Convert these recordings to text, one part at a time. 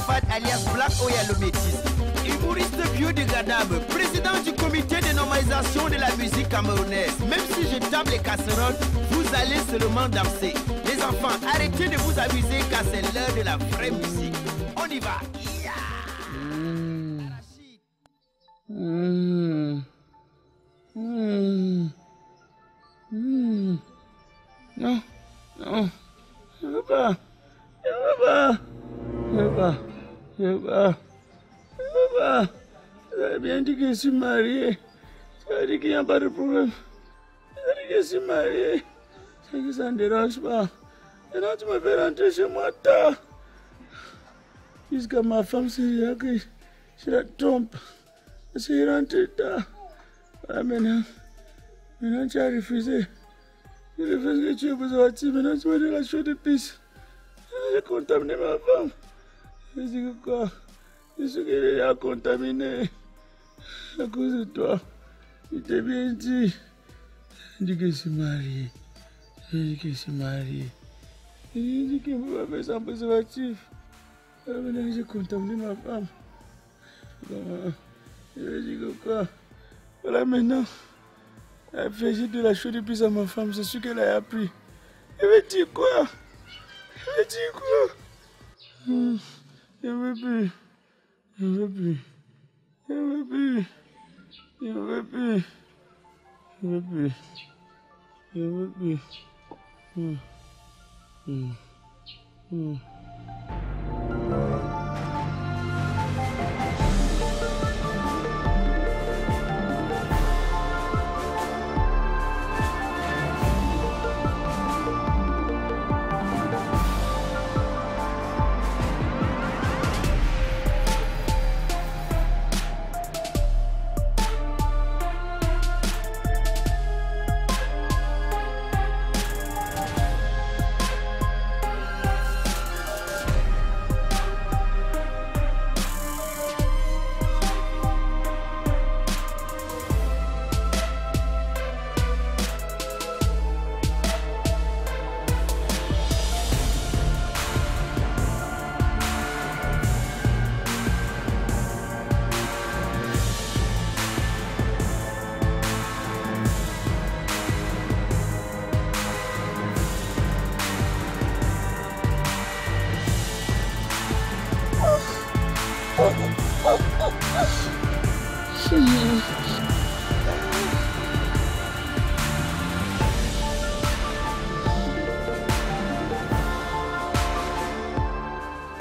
Arafat alias Black Oya le Métis. Humoriste biodégradable, président du comité de normalisation de la musique camerounaise. Même si je tape les casseroles, vous allez seulement danser. Les enfants, arrêtez de vous amuser car c'est l'heure de la vraie musique. On y va. Non, non, je veux pas, je veux pas, je veux pas, je veux pas, je veux pas. Vous avez bien dit que je suis marié, vous avez dit qu'il n'y a pas de problème, vous avez dit que je suis marié, c'est que ça ne dérange pas. Maintenant tu me fais rentrer chez moi tard, jusqu'à ma femme se dira que je la trompe, je suis rentré tard. Voilà maintenant tu as refusé. Je refuse que tu es préservatif, maintenant tu me donnes la chaude de pisse. J'ai contaminé ma femme. Je dis que quoi? Je suis qu'elle est contaminée à cause de toi. Je t'ai bien dit. Je dis que je suis marié. Je dis que je suis marié. Je dis qu'il ne faut pas faire sans préservatif. Alors maintenant j'ai contaminé ma femme. Je dis que quoi? Voilà maintenant. Elle fait juste de la chaude de pisse à ma femme, c'est sûr qu'elle a appris. Elle veut dire quoi? Elle veut dire quoi? Je ne veux plus. Je ne veux plus. Je ne veux plus. Je ne veux plus. Je ne veux plus. Je ne veux plus.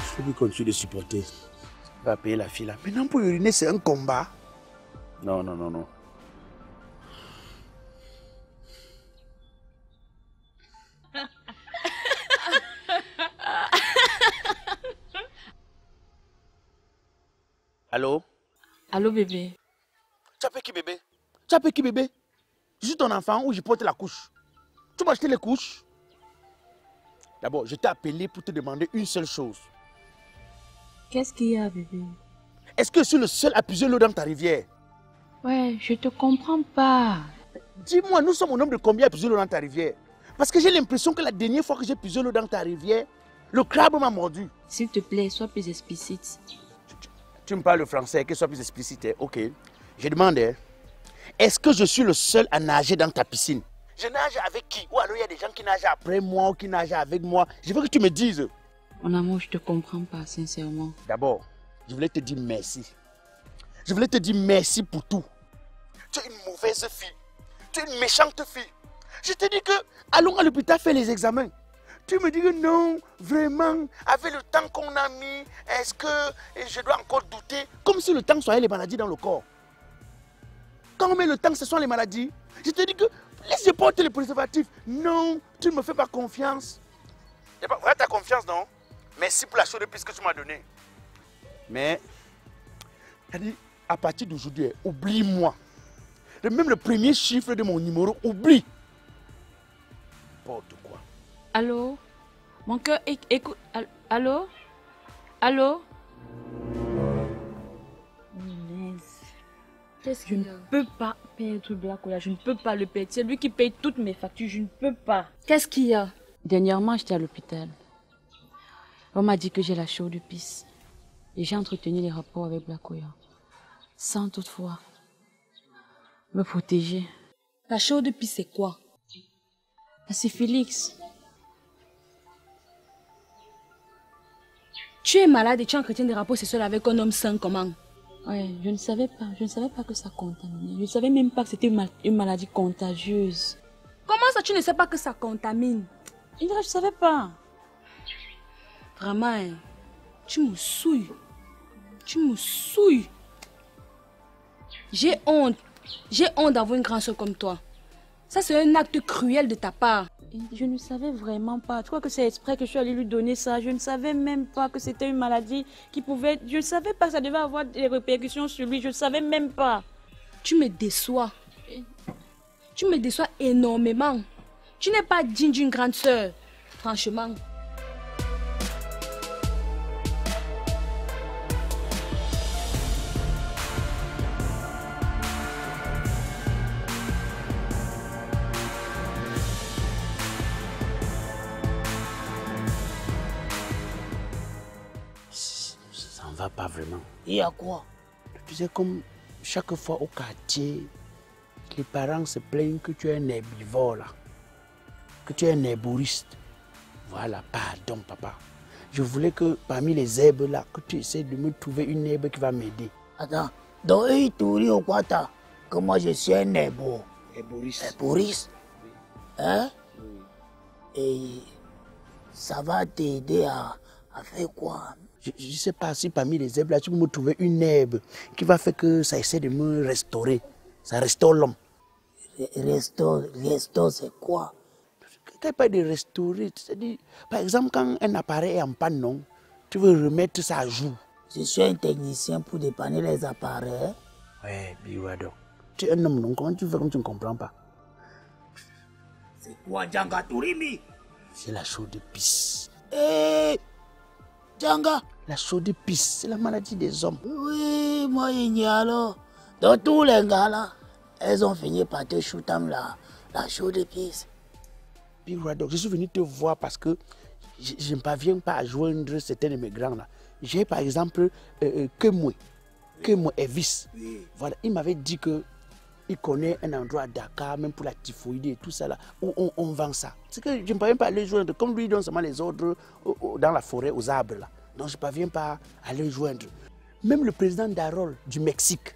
Je peux continuer de supporter. Va payer la fille là. Maintenant pour uriner, c'est un combat. Non, non, non, non. Allô? Allô bébé? Tu appelles qui bébé? Tu appelles qui bébé? Je suis ton enfant ou je porte la couche? Tu m'as acheté les couches? D'abord, je t'ai appelé pour te demander une seule chose. Qu'est-ce qu'il y a bébé? Est-ce que je suis le seul à puiser l'eau dans ta rivière? Ouais, je te comprends pas. Dis-moi, nous sommes au nombre de combien à puiser l'eau dans ta rivière? Parce que j'ai l'impression que la dernière fois que j'ai puisé l'eau dans ta rivière, le crabe m'a mordu. S'il te plaît, sois plus explicite. Tu me parles français, que ce soit plus explicite, hein? Ok. Je demande, hein, est-ce que je suis le seul à nager dans ta piscine? Je nage avec qui? Ou alors il y a des gens qui nagent après moi ou qui nagent avec moi? Je veux que tu me dises. Mon amour, je te comprends pas, sincèrement. D'abord, je voulais te dire merci. Je voulais te dire merci pour tout. Tu es une mauvaise fille. Tu es une méchante fille. Je te dis que allons à l'hôpital faire les examens. Tu me dis que non, vraiment, avec le temps qu'on a mis, est-ce que je dois encore douter? Comme si le temps soyait les maladies dans le corps. Quand on met le temps, ce sont les maladies. Je te dis que laisse-moi porter le préservatif. Non, tu ne me fais pas confiance. Voilà ta confiance, non? Merci pour la chaude de pisse que tu m'as donnée. Mais, à partir d'aujourd'hui, oublie-moi. Même le premier chiffre de mon numéro, oublie. N'importe quoi. Allô? Mon cœur, écoute. Allô? Allô? Je ne peux pas payer tout Black Oya, je ne peux pas le payer. C'est lui qui paye toutes mes factures, je ne peux pas. Qu'est-ce qu'il y a? Dernièrement, j'étais à l'hôpital. On m'a dit que j'ai la chaude de pisse. Et j'ai entretenu les rapports avec Blakoya, sans toutefois me protéger. La chaude pisse, c'est quoi? C'est Félix. Tu es malade et tu entretiens des rapports sexuels avec un homme sain, comment? Ouais, je ne savais pas que ça contaminait. Je ne savais même pas que c'était une maladie contagieuse. Comment ça, tu ne sais pas que ça contamine? Je ne savais pas. Vraiment, hein, tu me souilles. Tu me souilles. J'ai honte. J'ai honte d'avoir une grande soeur comme toi. Ça, c'est un acte cruel de ta part. Je ne savais vraiment pas. Tu crois que c'est exprès que je suis allée lui donner ça? Je ne savais même pas que c'était une maladie qui pouvait... Je ne savais pas que ça devait avoir des répercussions sur lui. Je ne savais même pas. Tu me déçois. Tu me déçois énormément. Tu n'es pas digne d'une grande sœur. Franchement. Va pas vraiment. Il y a quoi? Tu sais, comme chaque fois au quartier, les parents se plaignent que tu es un herbivore là, que tu es un herboriste. Voilà, pardon papa. Je voulais que parmi les herbes là, que tu essaies de me trouver une herbe qui va m'aider. Attends, donc ils t'ouvrent au quata que moi je suis un herboriste. Herboriste? Oui. Hein? Oui. Et ça va t'aider à faire quoi? Je ne sais pas si parmi les herbes là, tu peux me trouver une herbe qui va faire que ça essaie de me restaurer. Ça restaure l'homme. Restaure, c'est quoi? Quand il parle de restaurer, c'est-à-dire, par exemple, quand un appareil est en panne, non, tu veux remettre ça à jour. Je suis un technicien pour dépanner les appareils. Ouais, Biwado. Tu es un homme, non? Comment tu fais comme tu ne comprends pas? C'est quoi, Djanga Tourimi? C'est la chaude pisse. Djanga? La chaude pisse, c'est la maladie des hommes. Oui, moi, ignore. Dans tous les gars là, elles ont fini par te shooter la chaude pisse. Je suis venu te voir parce que je ne parviens pas à joindre certains de mes grands là. J'ai par exemple Kemwe Evis. Oui. Voilà, il m'avait dit qu'il connaît un endroit à Dakar, même pour la typhoïde et tout ça là, où on vend ça. C'est que je ne parviens pas à les joindre. Comme lui donne seulement les ordres dans la forêt, aux arbres là. Donc je ne parviens pas à les joindre. Même le président d'Arol du Mexique,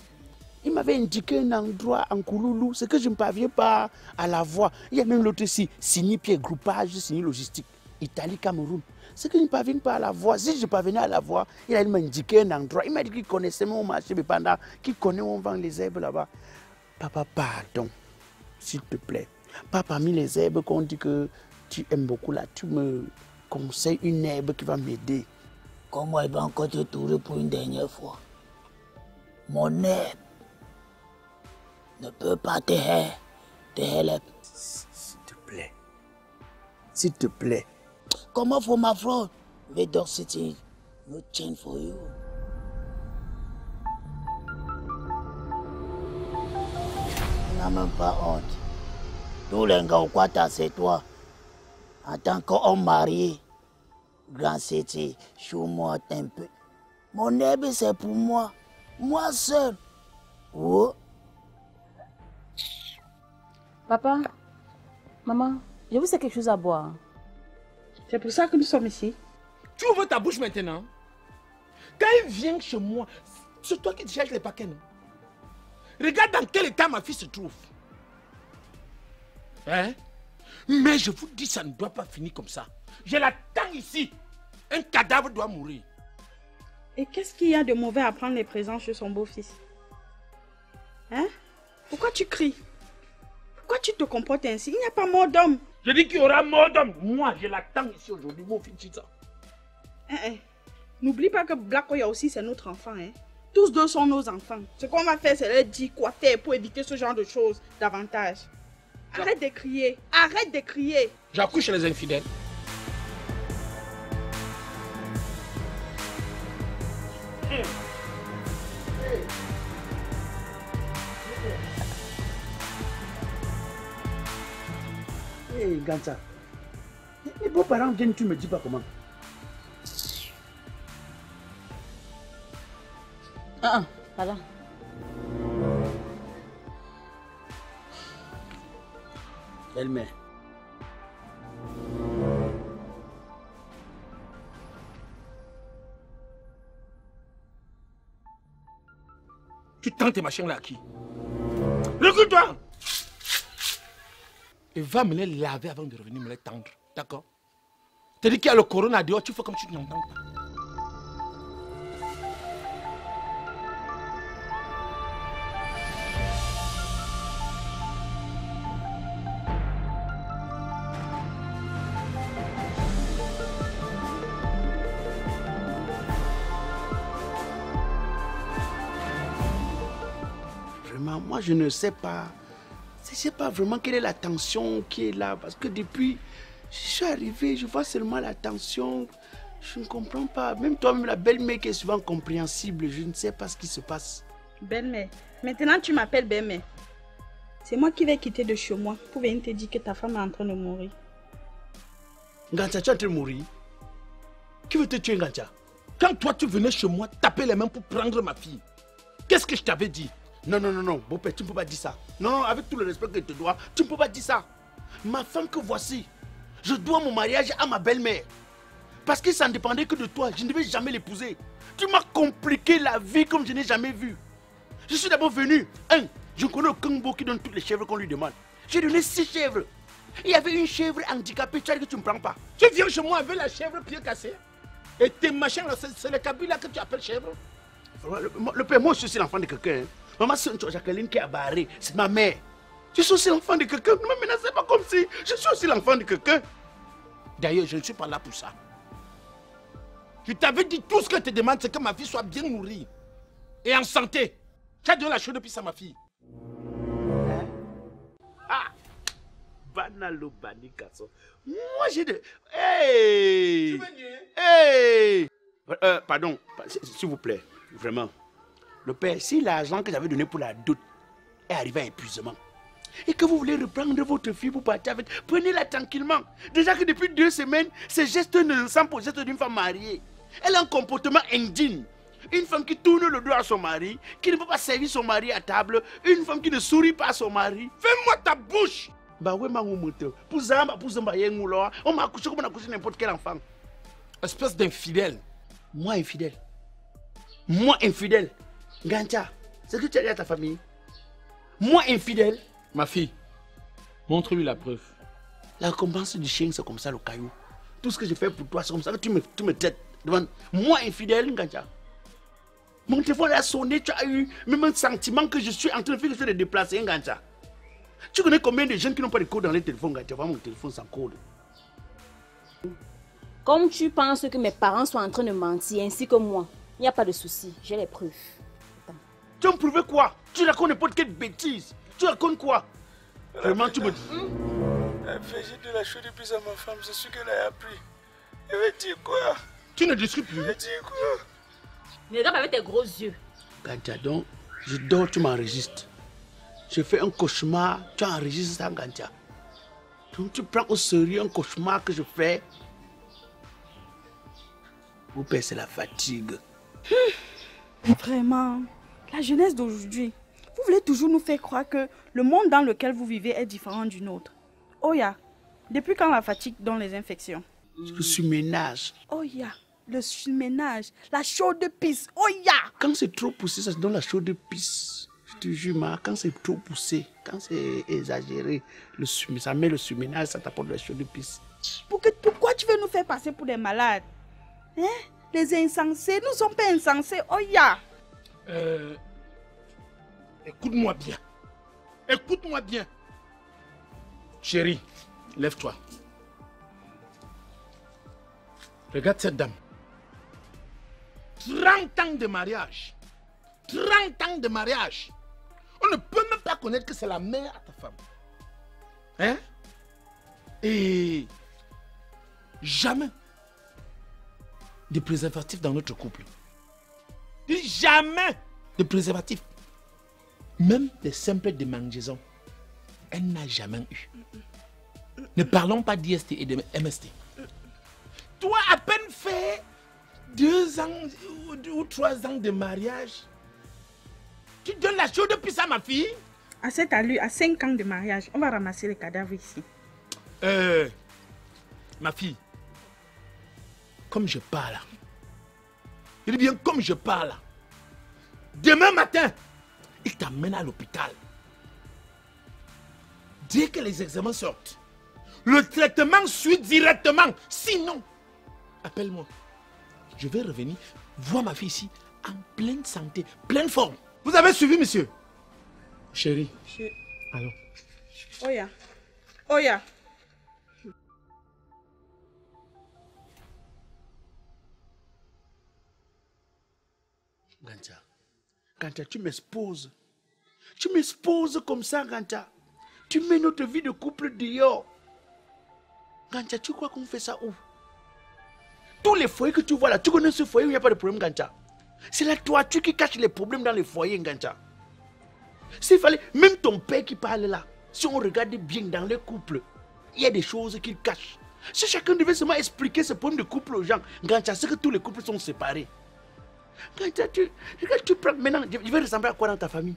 il m'avait indiqué un endroit en Kouloulou, c'est que je ne parviens pas à la voir. Il y a même l'autre ici, Signy Pierre Groupage, Signy Logistique, Italie, Cameroun. C'est que je ne parviens pas à la voir. Si je parvenais à la voir, il m'a indiqué un endroit. Il m'a dit qu'il connaissait mon marché, mais pendant qu'il connaît où on vend les herbes là-bas. Papa, pardon, s'il te plaît. Pas parmi les herbes qu'on dit que tu aimes beaucoup là, tu me conseilles une herbe qui va m'aider. Comment il va encore te tourner pour une dernière fois? Mon herbe ne peut pas te help. S'il te plaît. S'il te plaît. Comment faut ma fraude? Vedor City, no change for you. Tu n'as même pas honte. Tous les gars au Quata, c'est toi. En tant qu'homme marié, Grand City, chou-moi un peu. Mon herbe, c'est pour moi. Moi seul. Oh. Papa, maman, je vous sais quelque chose à boire. C'est pour ça que nous sommes ici. Tu ouvres ta bouche maintenant. Quand il vient chez moi, c'est toi qui te cherches les paquets, non? Regarde dans quel état ma fille se trouve. Hein? Mais je vous dis, ça ne doit pas finir comme ça. Je l'attends ici. Un cadavre doit mourir. Et qu'est-ce qu'il y a de mauvais à prendre les présents chez son beau-fils? Hein? Pourquoi tu cries? Pourquoi tu te comportes ainsi? Il n'y a pas mort d'homme. Je dis qu'il y aura mort d'homme. Moi, je l'attends ici aujourd'hui, mon fils Chiza. N'oublie pas que Blakoya aussi, c'est notre enfant. Hein? Tous deux sont nos enfants. Ce qu'on va faire, c'est leur dire quoi faire pour éviter ce genre de choses davantage. Arrête de crier. Arrête de crier. J'accouche les infidèles. Hey, Gansa, les beaux-parents viennent, tu me dis pas comment. Voilà. Belle-mère. Tu tends tes machins là à qui? Recule-toi! Et va me les laver avant de revenir me les tendre. D'accord? T'as dit qu'il y a le corona dehors, tu fais comme si tu n'entends pas. Vraiment, moi je ne sais pas. Je ne sais pas vraiment quelle est la tension qui est là. Parce que depuis, je suis arrivé, je vois seulement la tension. Je ne comprends pas. Même toi-même, la belle-mère qui est souvent compréhensible, je ne sais pas ce qui se passe. Belle-mère, maintenant tu m'appelles belle-mère. C'est moi qui vais quitter de chez moi pour venir te dire que ta femme est en train de mourir. Ngancha, tu es en train de mourir? Qui veut te tuer, Ngancha? Quand toi tu venais chez moi taper les mains pour prendre ma fille, qu'est-ce que je t'avais dit? Non, beau-père, tu ne peux pas dire ça. Non, avec tout le respect que je te dois, tu ne peux pas dire ça. Ma femme que voici, je dois mon mariage à ma belle-mère. Parce que ça ne dépendait que de toi, je ne devais jamais l'épouser. Tu m'as compliqué la vie comme je n'ai jamais vu. Je suis d'abord venu. Je connais aucun beau qui donne toutes les chèvres qu'on lui demande. J'ai donné 6 chèvres. Il y avait une chèvre handicapée, tu as dit que tu ne me prends pas. Tu viens chez moi avec la chèvre pied cassé. Et tes machins là, c'est le cabine là que tu appelles chèvre. Le père, moi je suis aussi l'enfant de quelqu'un. Maman, c'est Jacqueline qui a barré. C'est ma mère. Je suis aussi l'enfant de quelqu'un. Ne me menacez pas comme si je suis aussi l'enfant de quelqu'un. D'ailleurs, je ne suis pas là pour ça. Je t'avais dit tout ce que je te demande, c'est que ma fille soit bien nourrie et en santé. Tu as donné la chaude depuis à ma fille. Banalo banikaso. Moi j'ai de... Hey! Tu veux dire? Hey! Pardon, s'il vous plaît, vraiment. Le père, si l'argent que j'avais donné pour la dot est arrivé à épuisement, et que vous voulez reprendre votre fille pour partir avec, prenez-la tranquillement. Déjà que depuis 2 semaines, ces gestes ne ressemblent pas aux gestes d'une femme mariée. Elle a un comportement indigne. Une femme qui tourne le dos à son mari, qui ne peut pas servir son mari à table, une femme qui ne sourit pas à son mari. Fais-moi ta bouche! Bah ouais, pour Zamba, on m'a accouché comme on a accouché n'importe quel enfant. Espèce d'infidèle. Moi infidèle. Moi infidèle. Ngancha, c'est ce que tu as dit à ta famille. Moi infidèle. Ma fille, montre-lui la preuve. La récompense du chien, c'est comme ça le caillou. Tout ce que je fais pour toi, c'est comme ça que tu me traites. Moi infidèle, Ngancha. Mon téléphone a sonné, tu as eu même un sentiment que je suis en train de faire quelque chose de déplacé, Ngancha. Tu connais combien de jeunes qui n'ont pas de code dans les téléphones, Ngancha? Mon téléphone sans code. Comme tu penses que mes parents sont en train de mentir, ainsi que moi, il n'y a pas de souci, j'ai les preuves. Attends. Tu as prouvé quoi? Tu racontes n'importe quelle bêtise. Tu racontes quoi? Vraiment, tu me dis. J'ai de la chaude depuis à ma femme, c'est sûr qu'elle a appris. Elle va dire quoi? Tu ne discutes plus. Elle va dire quoi? Ne regarde pas avec tes gros yeux. Ngancha, donc, je dors, tu m'enregistres. Je fais un cauchemar, tu enregistres ça, Ngancha. Donc tu prends au sérieux un cauchemar que je fais. Vous père, c'est la fatigue. Vraiment, la jeunesse d'aujourd'hui, vous voulez toujours nous faire croire que le monde dans lequel vous vivez est différent du nôtre. Oya, depuis quand la fatigue donne les infections? Le surménage. Oya, le surménage, la chaude pisse. Oya! Quand c'est trop poussé, ça se donne la chaude pisse. Je te jure, ma, quand c'est trop poussé, quand c'est exagéré, ça met le surménage, ça t'apporte la chaude pisse. Pourquoi tu veux nous faire passer pour des malades? Hein? Les insensés, nous ne sommes pas insensés. Oya! Écoute-moi bien. Écoute-moi bien. Chérie, lève-toi. Regarde cette dame. 30 ans de mariage. 30 ans de mariage. On ne peut même pas connaître que c'est la mère à ta femme. Hein? Et jamais de préservatif dans notre couple. Jamais de préservatif. Même des simples démangeaisons. Elle n'a jamais eu. Ne parlons pas d'IST et de MST. Toi, à peine fait 2 ans ou 3 ans de mariage, Tu donnes la chaude pisse à ma fille? À cette allure, à 5 ans de mariage, on va ramasser les cadavres ici. Ma fille, comme je parle, il dit bien comme je parle, demain matin, il t'amène à l'hôpital. Dès que les examens sortent, le traitement suit directement. Sinon, appelle-moi. Je vais revenir voir ma fille ici en pleine santé, pleine forme. Vous avez suivi, monsieur? Chérie. Allons. Oya. Oya. Ganta. Ganta, tu m'exposes. Tu m'exposes comme ça, Ganta. Tu mets notre vie de couple dehors. Ganta, tu crois qu'on fait ça où? Tous les foyers que tu vois là, tu connais ce foyer où il n'y a pas de problème, Ganta. C'est la toiture qui cache les problèmes dans les foyers, Ganta. S'il fallait, même ton père qui parle là, si on regarde bien dans les couples, il y a des choses qu'il cache. Si chacun devait seulement expliquer ce problème de couple aux gens, Ganta, c'est que tous les couples sont séparés. Ganta, tu prends maintenant, il va ressembler à quoi dans ta famille?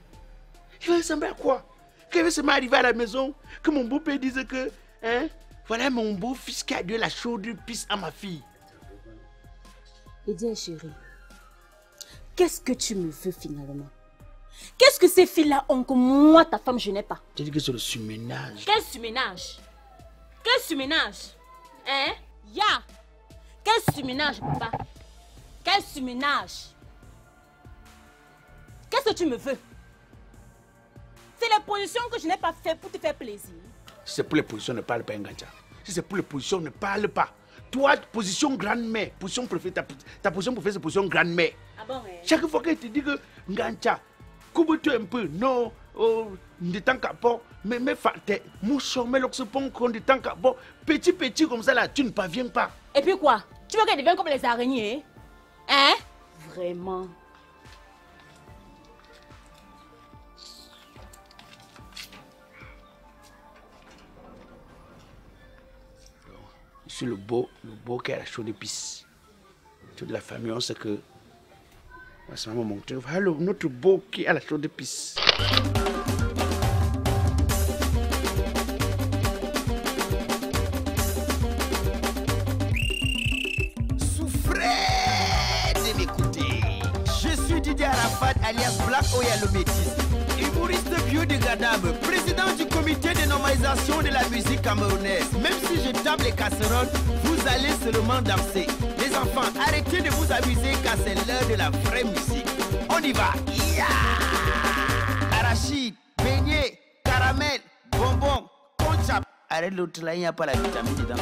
Il va ressembler à quoi? Quand il va seulement arriver à la maison, que mon beau-père dise que, hein, voilà mon beau-fils qui a donné la chaude pisse à ma fille. Et dis, chérie, qu'est-ce que tu me veux finalement? Qu'est-ce que ces filles-là ont que moi, ta femme, je n'ai pas? Tu dis que c'est le surménage. Quel surménage? Quel surménage? Hein? Ya! Quel surménage, papa? Quel surménage? Qu'est-ce que tu me veux? C'est les positions que je n'ai pas fait pour te faire plaisir. Si c'est pour les positions, ne parle pas, Nganta. Si c'est pour les positions, ne parle pas. Toi, position grand-mère, position préférée, ta position préférée, c'est position grand-mère. Ah bon, hein? Chaque fois qu'elle te dit que Nganta, coupe-toi un peu, non, de temps qu'à pas, mais mouchon, mais l'oxypon, de temps qu'à pas, petit comme ça là, tu ne parviens pas. Et puis quoi? Tu veux qu'elle devienne comme les araignées? Hein? Vraiment? Je suis le beau qui a la chaude pisse. Toute la famille, on sait que. C'est maman monter. Voilà notre beau qui a la chaude pisse. Souffrez de m'écouter. Je suis Didier Arafat alias Black Oya le Métis, humoriste biodégradable, président du comité de normalisation de la musique camerounaise. Même si je tape les casseroles, vous allez seulement danser. Les enfants, arrêtez de vous amuser car c'est l'heure de la vraie musique. On y va. Yeah! Arachide, beignet, caramel, bonbon, conchap. Arrête l'autre là, il n'y a pas la vitamine dedans.